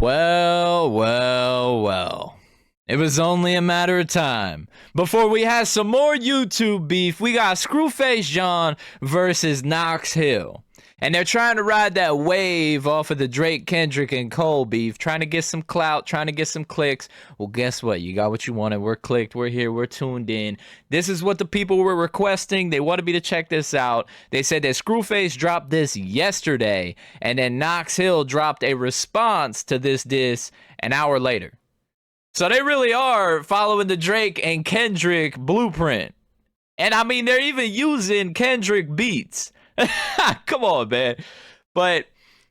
Well, well, well. It was only a matter of time before we had some more YouTube beef. We got Screwface John versus knoxhill. And they're trying to ride that wave off of the Drake, Kendrick, and Cole beef, trying to get some clout, trying to get some clicks. Well, guess what? You got what you wanted. We're clicked. We're here. We're tuned in. This is what the people were requesting. They wanted me to check this out. They said that Screwface dropped this yesterday, and then knoxhill dropped a response to this diss an hour later. So they really are following the Drake and Kendrick blueprint. And I mean, they're even using Kendrick beats. Come on, man. But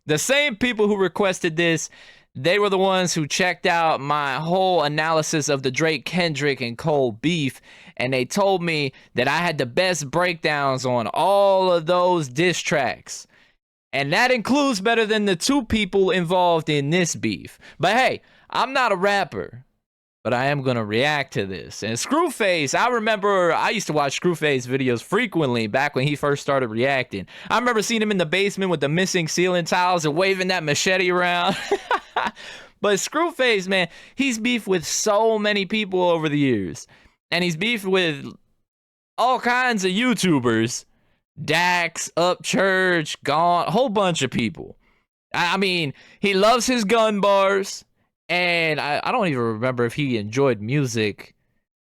the same people who requested this, they were the ones who checked out my whole analysis of the Drake, Kendrick, and Cole beef, and they told me that I had the best breakdowns on all of those diss tracks. And that includes better than the two people involved in this beef. But hey, I'm not a rapper, but I am going to react to this. And Screwface, I remember I used to watch Screwface videos frequently back when he first started reacting. I remember seeing him in the basement with the missing ceiling tiles and waving that machete around. But Screwface, man, he's beefed with so many people over the years. And he's beefed with all kinds of YouTubers. Dax, Upchurch, Gaunt, a whole bunch of people. I mean, he loves his gun bars. And I don't even remember if he enjoyed music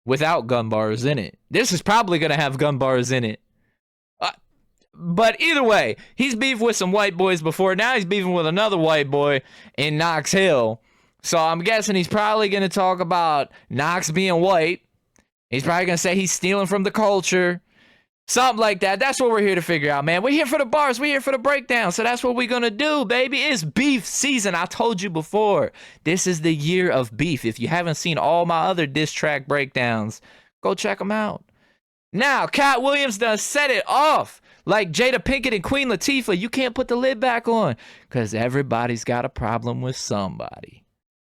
without gun bars in it. This is probably going to have gun bars in it. But either way, he's beefed with some white boys before. Now he's beefing with another white boy in knoxhill. So I'm guessing he's probably going to talk about Knox being white. He's probably going to say he's stealing from the culture. Something like that. That's what we're here to figure out, man. We're here for the bars. We're here for the breakdown. So that's what we're going to do, baby. It's beef season. I told you before. This is the year of beef. If you haven't seen all my other diss track breakdowns, go check them out. Now, Cat Williams done set it off. Like Jada Pinkett and Queen Latifah, you can't put the lid back on because everybody's got a problem with somebody.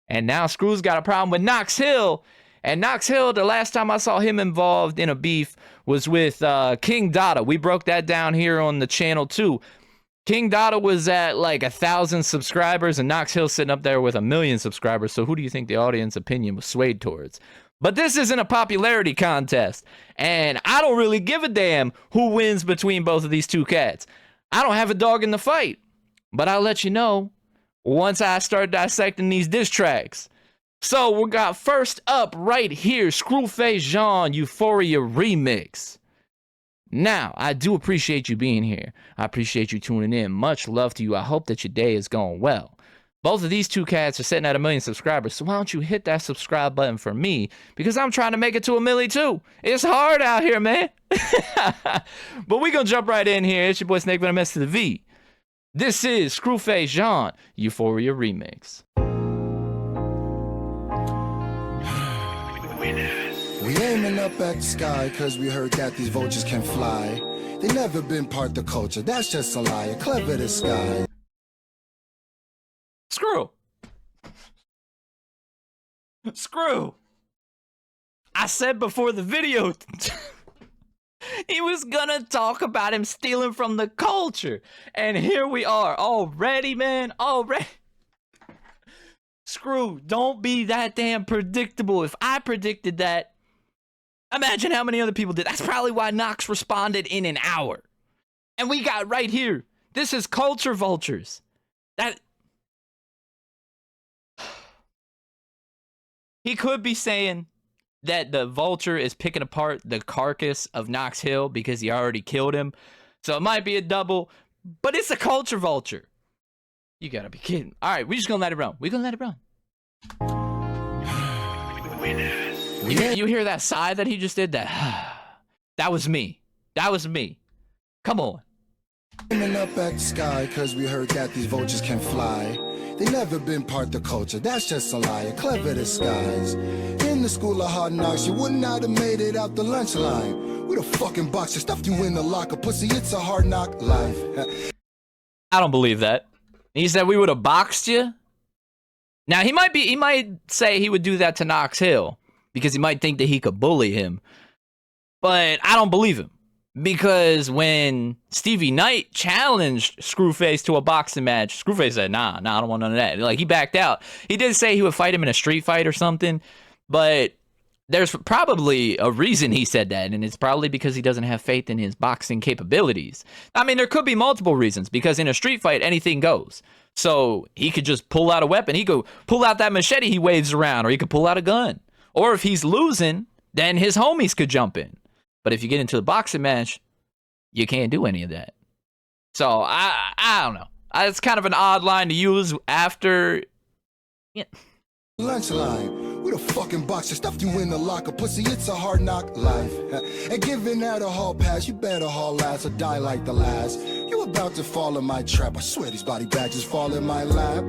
And now Scru's got a problem with knoxhill. And knoxhill, the last time I saw him involved in a beef was with King Dada. We broke that down here on the channel too. King Dada was at like 1,000 subscribers and knoxhill sitting up there with 1 million subscribers. So who do you think the audience opinion was swayed towards? But this isn't a popularity contest. And I don't really give a damn who wins between both of these two cats. I don't have a dog in the fight. But I'll let you know once I start dissecting these diss tracks. So we got first up right here, Screwface John Euphoria remix. Now, I do appreciate you being here. I appreciate you tuning in. Much love to you. I hope that your day is going well. Both of these two cats are sitting at 1 million subscribers, so why don't you hit that subscribe button for me? Because I'm trying to make it to 1 million too. It's hard out here, man. But we gonna jump right in here. It's your boy Snake with an M to the V. This is Screwface John Euphoria remix. We aiming up at the sky cause we heard that these vultures can fly. They never been part the culture, that's just a lie, a clever disguise. Screw. I said before the video he was gonna talk about him stealing from the culture. And here we are already, man, already. Screw, don't be that damn predictable. If I predicted that, imagine how many other people did. That's probably why Knox responded in an hour. And we got right here. This is culture vultures. That he could be saying that the vulture is picking apart the carcass of knoxhill because he already killed him. So it might be a double, but it's a culture vulture. You gotta be kidding. All right, we just gonna let it run. We gonna let it run. You hear that sigh that he just did? That was me. That was me. Come on. Aiming up at the sky cause we heard that these vultures can fly. They never been part the culture, that's just a lie, a clever disguise. In the school of hard knocks, you would not have made it out the lunch line. We the fucking boxer stuffed you in the locker, pussy, it's a hard knock life. I don't believe that. He said we would have boxed you. Now he might say he would do that to knoxhill because he might think that he could bully him. But I don't believe him Because when Stevie Knight challenged Screwface to a boxing match, Screwface said, nah, I don't want none of that. Like, he backed out. He did say he would fight him in a street fight or something, but there's probably a reason he said that, and it's probably because he doesn't have faith in his boxing capabilities. I mean, there could be multiple reasons, because in a street fight, anything goes. So he could just pull out a weapon. He could pull out that machete he waves around, or he could pull out a gun. Or if he's losing, then his homies could jump in. But if you get into a boxing match, you can't do any of that. So I don't know. It's kind of an odd line to use after. Yeah. Lunch line, we the fucking boxer, stuffed you in the locker, pussy, it's a hard knock life. And giving out a hall pass, you better haul ass or die like the last. You about to fall in my trap, I swear these body badges fall in my lap.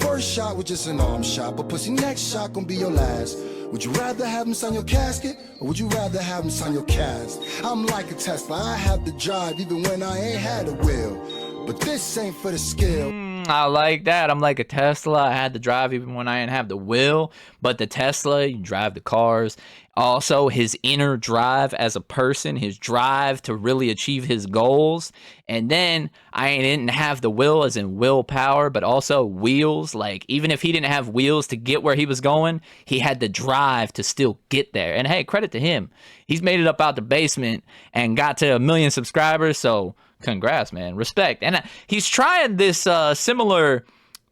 First shot was just an arm shot, but pussy, next shot gon' be your last. Would you rather have him sign your casket, or would you rather have him sign your cast? I'm like a Tesla, I have the drive even when I ain't had a wheel. But this ain't for the skill. I like that. I'm like a Tesla. I had the drive even when I didn't have the will. But the Tesla, you drive the cars. Also, his inner drive as a person, his drive to really achieve his goals. And then I didn't have the will as in willpower, but also wheels. Like, even if he didn't have wheels to get where he was going, he had the drive to still get there. And hey, credit to him. He's made it up out the basement and got to 1 million subscribers. So congrats, man. Respect. And he's trying this similar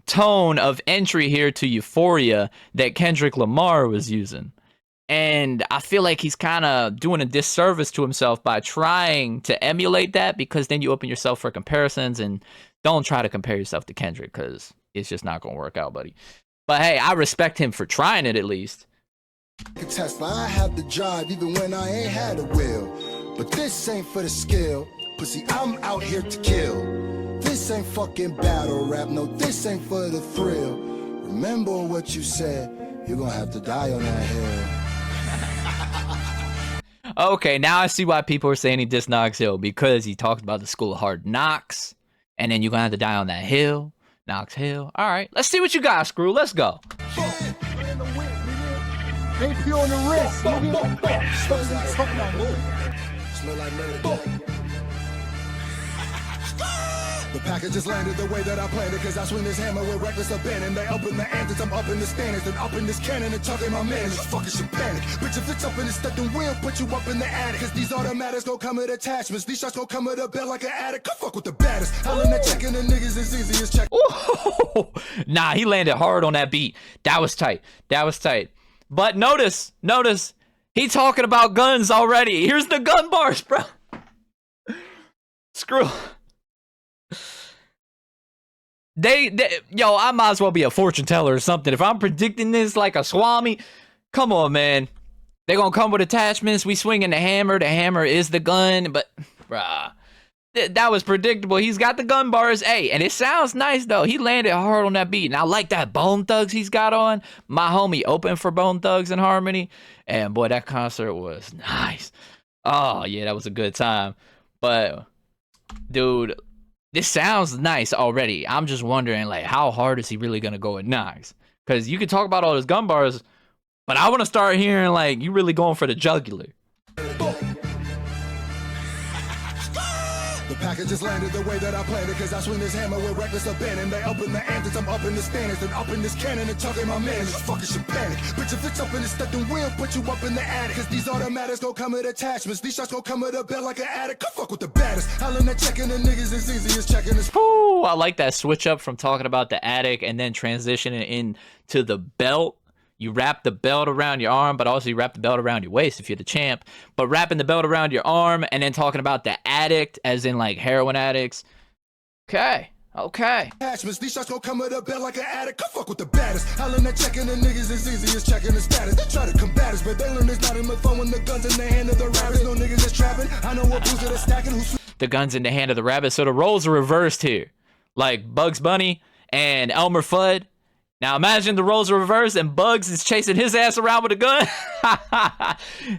tone of entry here to Euphoria that Kendrick Lamar was using. And I feel like he's kind of doing a disservice to himself by trying to emulate that, because then you open yourself for comparisons, and don't try to compare yourself to Kendrick, because it's just not going to work out, buddy. But hey, I respect him for trying it at least. Tesla, I have the drive even when I ain't had a will. But this ain't for the skill. Pussy, I'm out here to kill. This ain't fucking battle rap. No, this ain't for the thrill. Remember what you said. You're gonna have to die on that hill. Okay, now I see why people are saying he dissed Knoxhill, because he talked about the school of hard knocks, and then you're gonna have to die on that hill, Knoxhill. All right, let's see what you got, Screw. Let's go. AP on the wrist. Smell like murder. The package just landed the way that I planned it, cause I swing this hammer with reckless abandon. They up in the antics, I'm up in the standards, then up in this cannon and talking my man. Just fucking should panic. Bitch, if it's up in the stuff, then we'll put you up in the attic. Cause these automatics gon' come with attachments. These shots gon' come with a belt like an addict. Come fuck with the baddest. Hollin' that checking the niggas as easy as check. Ooh. Nah, he landed hard on that beat. That was tight. But notice, he talking about guns already. Here's the gun bars, bro. Screw. Yo, I might as well be a fortune teller or something. If I'm predicting this like a Swami, come on, man. They gonna come with attachments. We swinging the hammer. The hammer is the gun. But, bruh, that was predictable. He's got the gun bars. Hey, and it sounds nice, though. He landed hard on that beat. And I like that Bone Thugs he's got on. My homie opened for Bone Thugs and Harmony. And, boy, that concert was nice. Oh, yeah, that was a good time. But, dude, this sounds nice already. I'm just wondering, like, how hard is he really going to go at Knox? Because you can talk about all his gun bars, but I want to start hearing, like, you really going for the jugular. The package just landed the way that I planned it, cause I swing this hammer with reckless abandon. They up in the antics, I'm up in the standards, then up in this cannon and talking my man. Just fucking should panic. Bitch, if it's up in this stuff, then we'll put you up in the attic. Cause these automatics gon' come with attachments. These shots gon' come with a belt like an addict. Come fuck with the baddest. Hollin' that checking the niggas as easy as checking this. Ooh, I like that switch up from talking about the attic and then transitioning into the belt. You wrap the belt around your arm, but also you wrap the belt around your waist if you're the champ. But wrapping the belt around your arm and then talking about the addict, as in like heroin addicts. Okay. These shots gon' come with a belt like an addict. Come fuck with the baddest. Hollin' that checking the niggas as easy as checking the status. They try to combat us, but they learn it's not in the phone when the guns in the hand of the rabbits. No niggas that's trapping. I know what boots are stacking. The guns in the hand of the rabbit. So the roles are reversed here. Like Bugs Bunny and Elmer Fudd. Now imagine the roles are reversed and Bugs is chasing his ass around with a gun.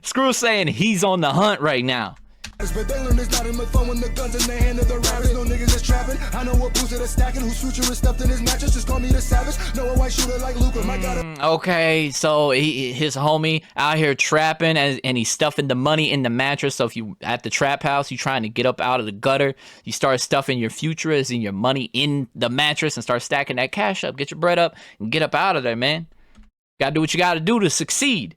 Screw saying he's on the hunt right now. But they learn it's not as much fun when the guns in the hand of the rappers. No niggas is trapping. I know what boots that are stacking, whose future is stuffed in his mattress. Just call me the savage. Know a white shooter like Luca. My God. Okay, so his homie out here trapping, and he's stuffing the money in the mattress. So if you at the trap house, you trying to get up out of the gutter, you start stuffing your futurists and your money in the mattress and start stacking that cash up. Get your bread up and get up out of there, man. Gotta do what you gotta do to succeed.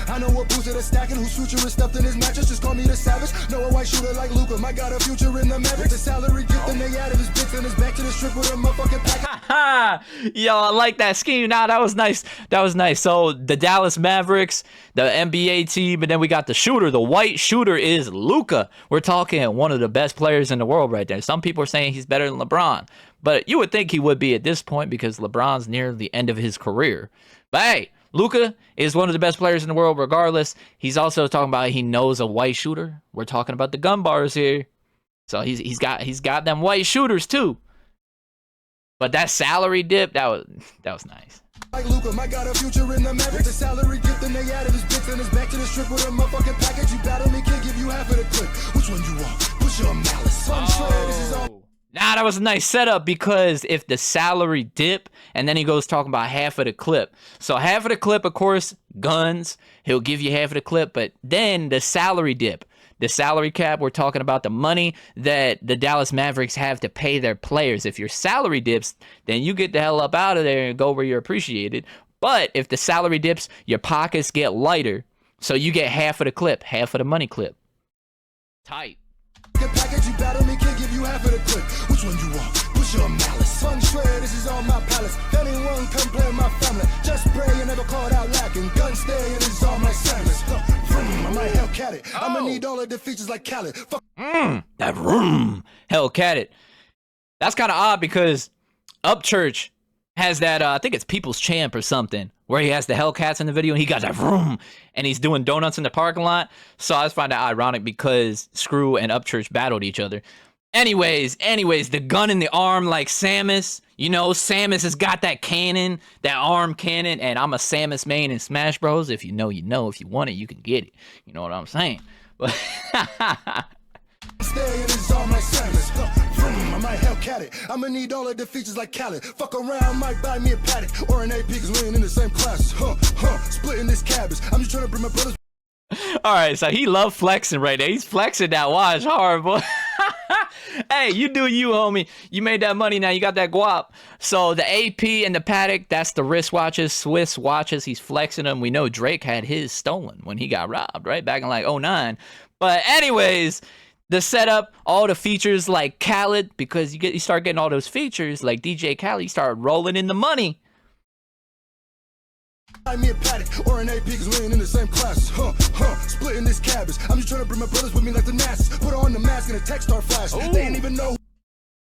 I know what boots that are stacking, whose future is stuffed in his mattress. Just call me the savage. Know a white shooter like Luca. My God, a future in the Mavericks. The salary gift and they added his bits and his back to the strip with a motherfucking pack. Yo, I like that scheme. Nah, that was nice. That was nice. So the Dallas Mavericks, the NBA team, and then we got the shooter. The white shooter is Luca. We're talking one of the best players in the world right there. Some people are saying he's better than LeBron, but you would think he would be at this point because LeBron's near the end of his career. But hey, Luca is one of the best players in the world regardless. He's also talking about he knows a white shooter. We're talking about the gun bars here. So he's got them white shooters too. But that salary dip, that was nice. Like Luca, my God, a future in the Mavericks. The salary gift and they added his bits and his back to the strip with a motherfucking package. You battle me, can't give you half of the clip. Which one you want? Push your malice. This is all. Nah, that was a nice setup because if the salary dip, and then he goes talking about half of the clip. So half of the clip, of course, guns. He'll give you half of the clip, but then the salary dip. The salary cap, we're talking about the money that the Dallas Mavericks have to pay their players. If your salary dips, then you get the hell up out of there and go where you're appreciated. But if the salary dips, your pockets get lighter. So you get half of the clip, half of the money clip. Tight. Package, you battle me, can't give you half of the clip. Which one you want? Push your malice. Fun shred, this is on my palace. Anyone come play my family. Just pray and never called out lacking. Gun stay, and this is all my silence. I might Hellcat it. I'ma need all of the features like Khaled. Fuck. That room. Hellcat it. That's kind of odd because Upchurch has that, I think it's People's Champ or something, where he has the Hellcats in the video and he got that room and he's doing donuts in the parking lot. So I just find that ironic because Scru and Upchurch battled each other. Anyways, the gun in the arm like Samus. You know, Samus has got that cannon, that arm cannon, and I'm a Samus main in Smash Bros. If you know, you know. If you want it, you can get it. You know what I'm saying? But I might Hellcat it. I'ma need all of the features like Khaled. Fuck around, might buy me a paddock or an AP cause we ain't in the same class. Splitting this cabbage. I'm just trying to bring my brothers. Alright, so he love flexing right there. He's flexing that watch hard, boy. Hey, you do you, homie. You made that money now. You got that guap. So the AP and the paddock, that's the wristwatches, Swiss watches. He's flexing them. We know Drake had his stolen when he got robbed, right? Back in like 09. But anyways, the setup, all the features like Khaled, because you start getting all those features like DJ Khaled, you start rolling in the money. Buy me a paddock or an AP cause we ain't in the same classes. Splitting this cabbage. I'm just trying to bring my brothers with me like the NASA's. Put on the mask and a text start flashing. They ain't even know.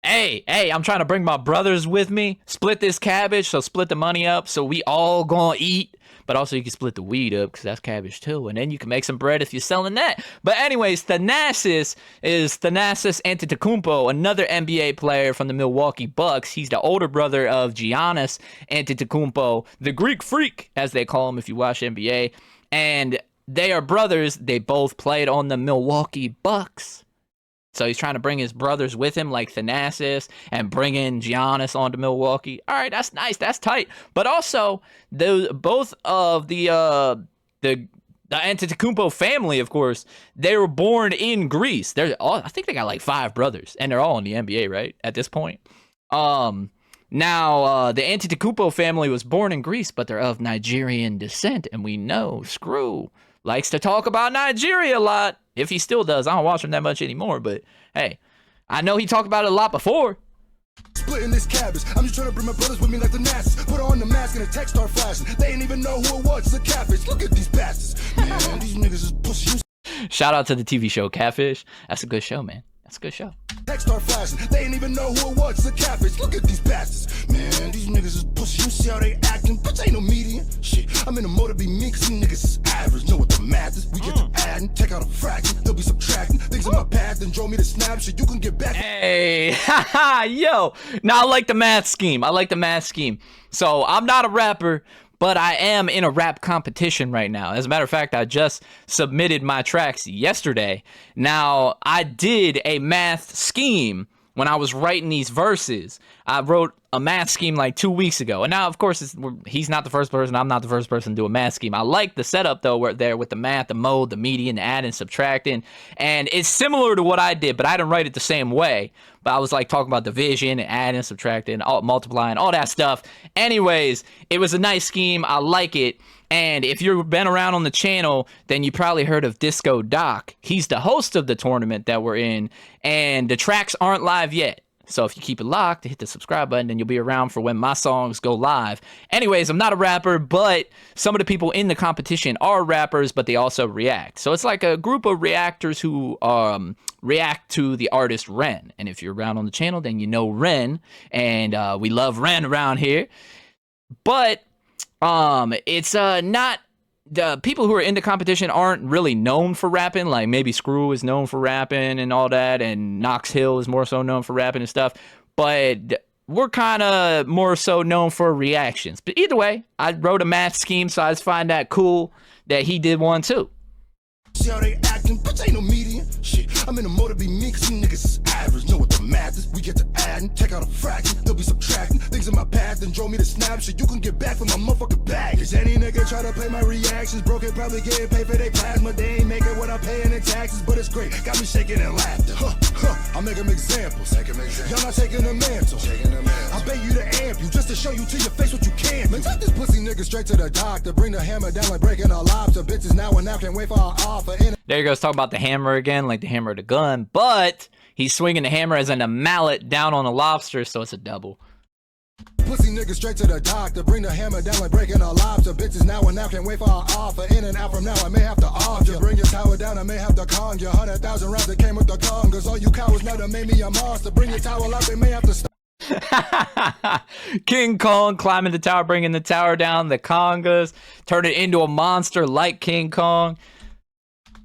Hey, I'm trying to bring my brothers with me. Split this cabbage, so split the money up so we all gonna eat. But also you can split the weed up because that's cabbage too. And then you can make some bread if you're selling that. But anyways, Thanasis is Thanasis Antetokounmpo, another NBA player from the Milwaukee Bucks. He's the older brother of Giannis Antetokounmpo, the Greek Freak, as they call him if you watch NBA. And they are brothers. They both played on the Milwaukee Bucks. So he's trying to bring his brothers with him, like Thanasis, and bring in Giannis onto Milwaukee. All right, that's nice, that's tight. But also, both of the Antetokounmpo family, of course, they were born in Greece. I think they got like 5 brothers, and they're all in the NBA, right? At this point. Now, the Antetokounmpo family was born in Greece, but they're of Nigerian descent, and we know Scru likes to talk about Nigeria a lot. If he still does, I don't watch him that much anymore, but hey, I know he talked about it a lot before. Splitting this cabbage. I'm just trying to bring my brothers with me like the NASA's. Put on the mask and a text start flashing. They ain't even know who it was. It's a catfish. Look at these bastards. Man, these niggas is pussy. Shout out to the TV show Catfish. That's a good show, man. That's a good show. Text start flashing. They ain't even know who it was. It's a catfish. Look at these bastards. Man, these niggas is pussy. You see how they acting? Bitch, ain't no median. Shit, I'm in the mode to be mean cause these niggas is average. Know what the math is? We get to adding, take out a fraction. They'll be subtracting. Things in my past and drove me to snap shit. You can get back. Hey, haha, yo. Now I like the math scheme. So I'm not a rapper, but I am in a rap competition right now. As a matter of fact, I just submitted my tracks yesterday. Now, I did a math scheme when I was writing these verses. I wrote a math scheme like 2 weeks ago. And now, of course, he's not the first person. I'm not the first person to do a math scheme. I like the setup, though, where there with the math, the mode, the median, the adding, subtracting. And it's similar to what I did, but I didn't write it the same way. But I was like talking about division and adding, subtracting, multiplying, all that stuff. Anyways, it was a nice scheme. I like it. And if you've been around on the channel, then you probably heard of Disco Doc. He's the host of the tournament that we're in, and the tracks aren't live yet. So if you keep it locked, hit the subscribe button, and you'll be around for when my songs go live. Anyways, I'm not a rapper, but some of the people in the competition are rappers, but they also react. So it's like a group of reactors who react to the artist Ren. And if you're around on the channel, then you know Ren, and we love Ren around here. But it's not, the people who are in the competition aren't really known for rapping. Like maybe Scru is known for rapping and all that, and knoxhill is more so known for rapping and stuff. But we're kind of more so known for reactions. But either way, I wrote a math scheme, so I just find that cool that he did one too. See how they acting, bitch ain't no median. Shit, I'm in the mode to be me, cause you niggas is average. Know what the math is, we get to adding, take out a fraction, they'll be subtracting. Things in my past and drove me to snap shit, you can get back from my motherfucking bag. Cause any nigga try to play my reactions, broke it, probably getting paid for their plasma. They ain't making what I'm paying in taxes, but it's great, got me shaking and laughter. I make them examples, y'all not taking the mantle. I bet you to amp you, just to show you to your face what you can. Man, take this pussy nigga straight to the doctor, bring the hammer down like breaking our lobster. Bitches now and now can't wait for our offer. There he goes, talking about the hammer again, like the hammer of the gun, but he's swinging the hammer as in a mallet down on a lobster, so it's a double. Pussy nigga straight to the doctor, bring the hammer down like breaking our lobster. Bitches now and now can't wait for our offer. In and out from now, I may have to argue. You bring your tower down, I may have to con you. 100,000 rounds that came with the congas. All you cowards now that made me a monster. Bring your tower out, they may have to stop. King Kong climbing the tower, bringing the tower down, the congas, turn it into a monster like King Kong.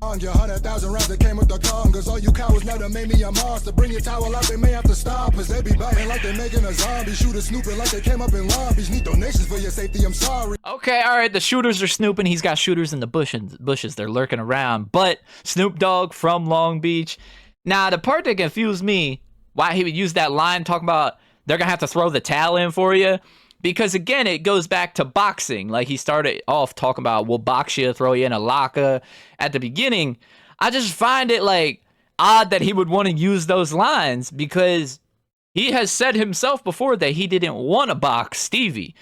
100,000 rounds that came with the congas. All you cowards now that made me a monster. Bring your towel out, they may have to stop us. They be biting like they making a zombie. Shooters snooping like they came up in lobbies. Need donations for your safety, I'm sorry. Okay, alright, the shooters are snooping. He's got shooters in the bushes. They're lurking around. But Snoop Dogg from Long Beach. Now, the part that confused me, why he would use that line talking about they're gonna have to throw the towel in for you. Because again, it goes back to boxing. Like he started off talking about, we'll box you, throw you in a locker at the beginning. I just find it like odd that he would want to use those lines because he has said himself before that he didn't want to box Stevie.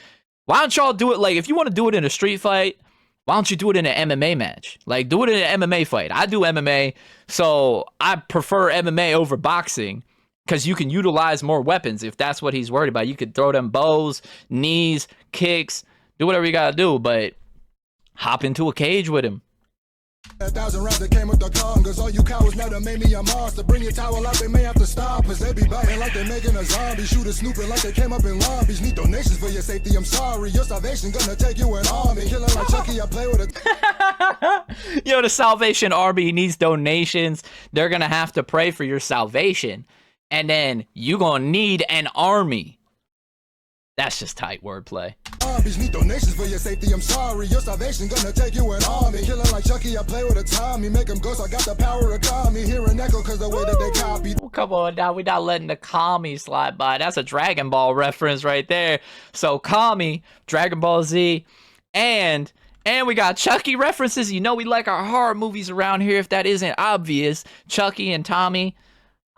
Why don't y'all do it like, if you want to do it in a street fight, why don't you do it in an MMA match? Like do it in an MMA fight. I do MMA, so I prefer MMA over boxing. Because you can utilize more weapons if that's what he's worried about. You could throw them bows, knees, kicks, do whatever you gotta do, but hop into a cage with him. 1,000 rounds that came with the congas. All you cowards now that made me a monster. Bring your towel out, they may have to stop us. They be biting like they making a zombie. Shooters snooping like they came up in lobbies. Need donations for your safety, I'm sorry. Your salvation gonna take you an army. Killing like Chucky, I play with a... Yo, the Salvation Army needs donations. They're gonna have to pray for your salvation. And then you gonna need an army. That's just tight wordplay. Need donations for your safety, I'm sorry. Your salvation gonna take you an army. Killing like Chucky, I play with a Tommy. Make them ghost, I got the power of Kami. Hear an echo cause the way that they copy. Oh, come on now, we're not letting the Kami slide by. That's a Dragon Ball reference right there. So Kami, Dragon Ball Z, and we got Chucky references. You know we like our horror movies around here if that isn't obvious. Chucky and Tommy.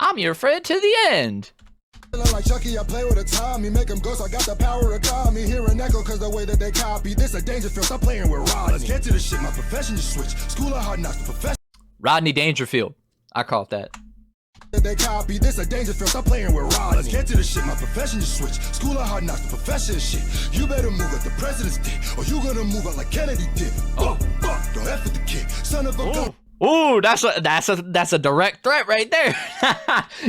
I'm your friend to the end. Like Chucky, I play with a Tommy. Make them ghost, I got the power of Kami. Hear an echo cause the way that they copy. This a Dangerfield, stop playing with Rodney. Let's get to the shit, my profession just switch. School of hard knocks, the profession. Rodney Dangerfield. I caught that. They copy, this a Dangerfield, stop playing with Rodney. Let's get to the shit, my profession just switch. School of hard knocks, the profession shit. You better move like the president's did, or you gonna move out like Kennedy did. Don't F with the kid, son of a gun. Ooh, that's a direct threat right there.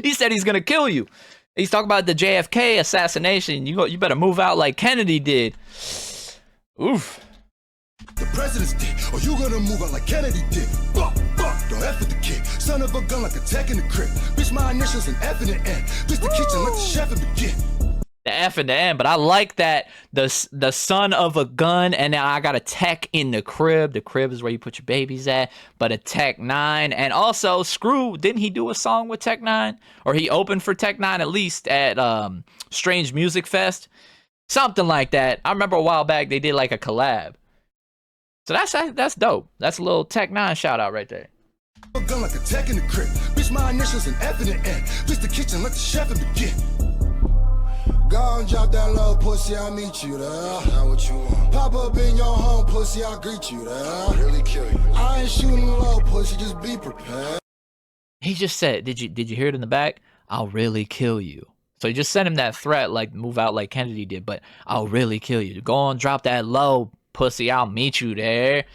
He said he's gonna kill you. He's talking about the JFK assassination. You better move out like Kennedy did. Oof. The president's did, or you gonna move out like Kennedy did. Don't F with the kid, son of a gun like a tech in the crib. Bitch, my initials and F in the end. Bitch, the kitchen, let the chef begin. the F and the N, but I like that the son of a gun, and now I got a tech in the crib. The crib is where you put your babies at, but a Tech 9. And also, Scru, didn't he do a song with Tech 9? Or he opened for Tech 9 at least at Strange Music Fest? Something like that. I remember a while back they did like a collab. So that's dope. That's a little Tech 9 shout out right there. Gun like a tech in the crib. Bitch, my initials and F in the N. Bitch, the kitchen, let the chef begin. Go and drop that low pussy, I'll meet you there. Now what you want? Pop up in your home, pussy, I'll greet you there. I'll really kill you. I ain't shooting low, pussy, just be prepared. He just said, did you hear it in the back? I'll really kill you. So he just sent him that threat, like move out like Kennedy did, but I'll really kill you. Go on, drop that low pussy, I'll meet you there.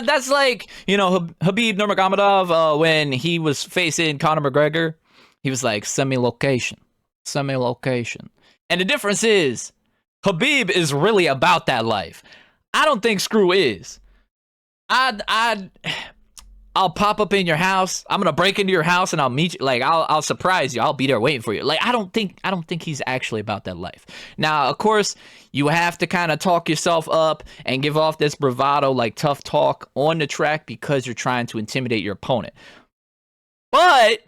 That's like, you know, Habib Nurmagomedov when he was facing Conor McGregor. He was like, send me location. And the difference is, Habib is really about that life. I don't think Scru is. I'll pop up in your house. I'm gonna break into your house and I'll meet you. Like I'll surprise you. I'll be there waiting for you. Like I don't think he's actually about that life. Now, of course, you have to kind of talk yourself up and give off this bravado, like tough talk on the track because you're trying to intimidate your opponent. But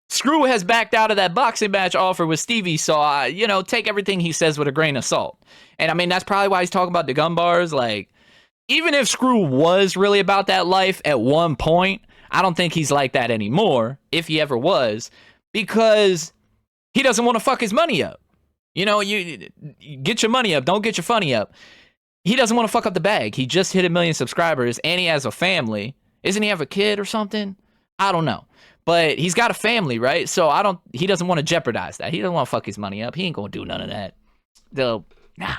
Scru has backed out of that boxing match offer with Stevie, so you know, take everything he says with a grain of salt. And I mean, that's probably why he's talking about the gun bars. Like, even if Scru was really about that life at one point, I don't think he's like that anymore, if he ever was, because he doesn't want to fuck his money up. You know, you get your money up, don't get your funny up. He doesn't want to fuck up the bag. He just hit 1 million subscribers, and he has a family. Isn't he have a kid or something? I don't know. But he's got a family, right? So he doesn't want to jeopardize that. He doesn't want to fuck his money up. He ain't gonna do none of that. Nah.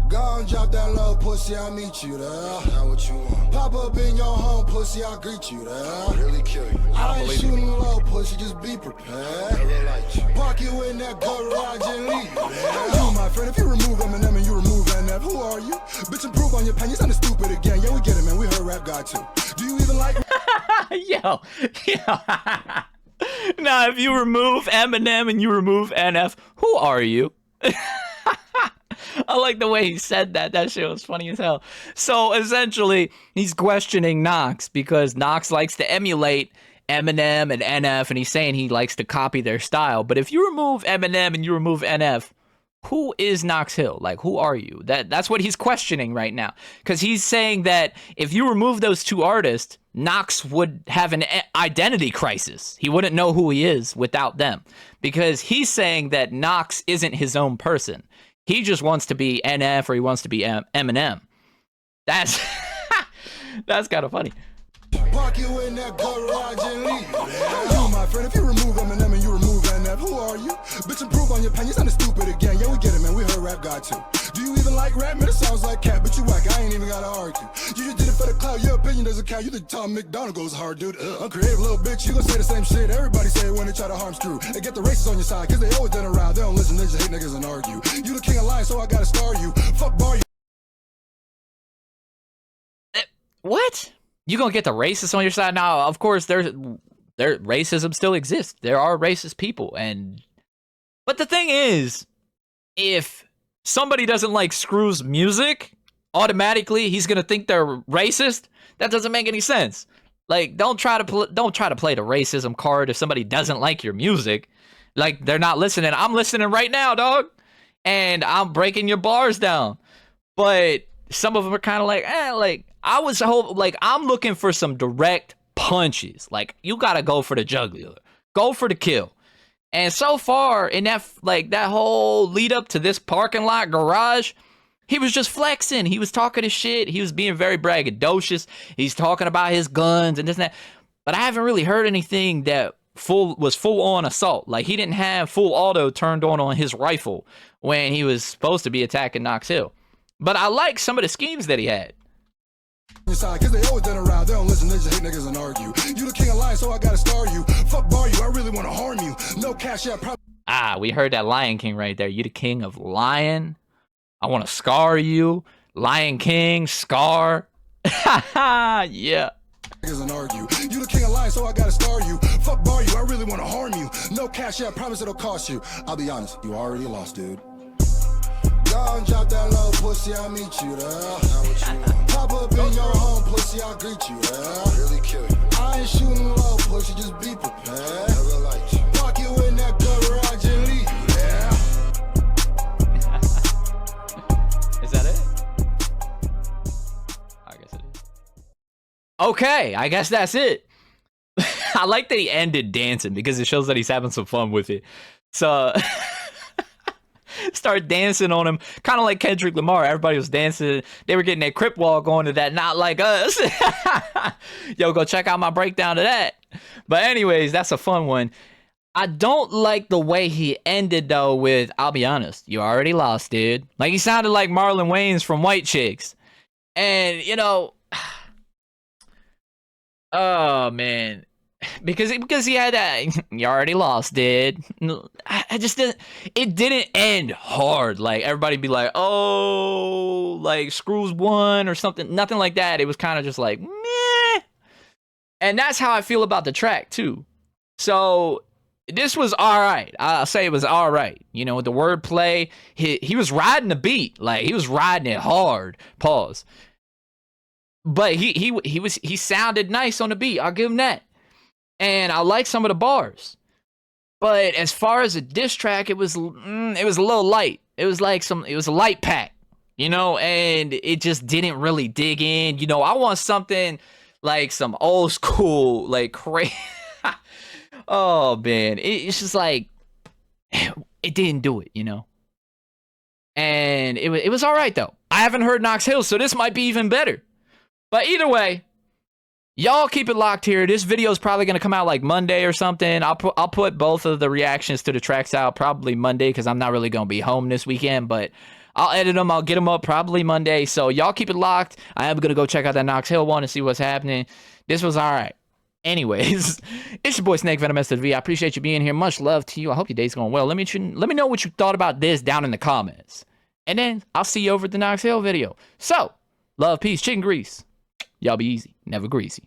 Go and drop that low pussy, I'll meet you there. Now what you want? Pop up in your home, pussy, I'll greet you there. I'll really kill you. I ain't shooting low, pussy, just be prepared. Park you in that garage and leave you there. You, my friend, if you remove Eminem and you remove NF, who are you? Bitch, improve on your pen, you sound stupid again. Yeah, we get it, man, we heard rap God too. Do you even like... Yo. Now, if you remove Eminem and you remove NF, who are you? I like the way he said that. That shit was funny as hell. So essentially, he's questioning Knox because Knox likes to emulate Eminem and NF, and he's saying he likes to copy their style. But if you remove Eminem and you remove NF, who is knoxhill? Like, who are you? That's what he's questioning right now. Because he's saying that if you remove those two artists, Knox would have an identity crisis. He wouldn't know who he is without them. Because he's saying that Knox isn't his own person. He just wants to be NF or he wants to be Eminem. That's that's kind of funny. Park you in that garage and leave. You, my friend, if you remove Eminem and you remove NF, who are you? Bitch, improve on your pen, you sound stupid again. Yeah, we get it, man, we heard rap God too. Do you even like rap? Man, it sounds like cat, but you whack, I ain't even gotta argue. You just did it for the clout, your opinion doesn't count. You think Tom McDonald goes hard, dude. Uncreative little bitch, you gonna say the same shit. Everybody say it when they try to harm Scru. They get the racists on your side, cause they always done around. They don't listen, they just hate niggas and argue. You the king of lions, so I gotta star you. Fuck bar you. What? You gonna get the racists on your side? Now, of course, racism still exists. There are racist people, but the thing is, if somebody doesn't like Scru's music, automatically he's gonna think they're racist. That doesn't make any sense. Like, don't try to play the racism card if somebody doesn't like your music. Like, they're not listening. I'm listening right now, dog, and I'm breaking your bars down. But some of them are kind of like, I'm looking for some direct punches. Like, you gotta go for the jugular, go for the kill. And so far in that whole lead up to this parking lot garage, he was just flexing. He was talking his shit. He was being very braggadocious. He's talking about his guns and this and that. But I haven't really heard anything that was full on assault. Like, he didn't have full auto turned on his rifle when he was supposed to be attacking knoxhill. But I like some of the schemes that he had. Cause they always done around, they don't listen, they just hate niggas and argue. You the king of lions, so I gotta star you. Fuck bar you, I really wanna harm you. No cash out, probably. We heard that Lion King right there. You the king of lion. I wanna scar you. Lion King, Scar. Yeah. niggas and argue. You the king of lions, so I gotta star you. Fuck bar you, I really wanna harm you. No cash, yeah, I promise it'll cost you. I'll be honest, you already lost, dude. Go and drop that low pussy, I'll meet you there. Pop up in your home, pussy, I'll greet you there. Really kill you. I ain't shooting low, pussy, just be prepared. Never liked you. Walk you in that garage and leave you there. Is that it? I guess it is. Okay, I guess that's it. I like that he ended dancing because it shows that he's having some fun with it. So start dancing on him, kind of like Kendrick Lamar. Everybody was dancing. They were getting their crip walk going to that, not like us. Yo, go check out my breakdown of that. But anyways, that's a fun one. I don't like the way he ended though with, I'll be honest, you already lost, dude. Like he sounded like Marlon Wayans from White Chicks. And, you know, oh man. Because he had that, you already lost, dude. I just didn't, it didn't end hard. Like everybody be like, oh, like Screw's won or something. Nothing like that. It was kind of just like, meh. And that's how I feel about the track too. So this was all right. I'll say it was all right. You know, with the wordplay, he was riding the beat. Like he was riding it hard. Pause. But he sounded nice on the beat. I'll give him that. And I like some of the bars, but as far as a diss track, it was a little light. It was like it was a light pack, you know, and it just didn't really dig in. You know, I want something like some old school, like crazy. Oh man, it's just like it didn't do it, you know. And it was all right though. I haven't heard Knoxhill, so this might be even better. But either way. Y'all keep it locked here. This video is probably going to come out like Monday or something. I'll put both of the reactions to the tracks out probably Monday because I'm not really going to be home this weekend. But I'll edit them. I'll get them up probably Monday. So y'all keep it locked. I am going to go check out that Knoxhill one and see what's happening. This was all right. Anyways, it's your boy Snake Venom SW. I appreciate you being here. Much love to you. I hope your day's going well. Let me know what you thought about this down in the comments. And then I'll see you over at the Knoxhill video. So, love, peace, chicken grease. Y'all be easy, never greasy.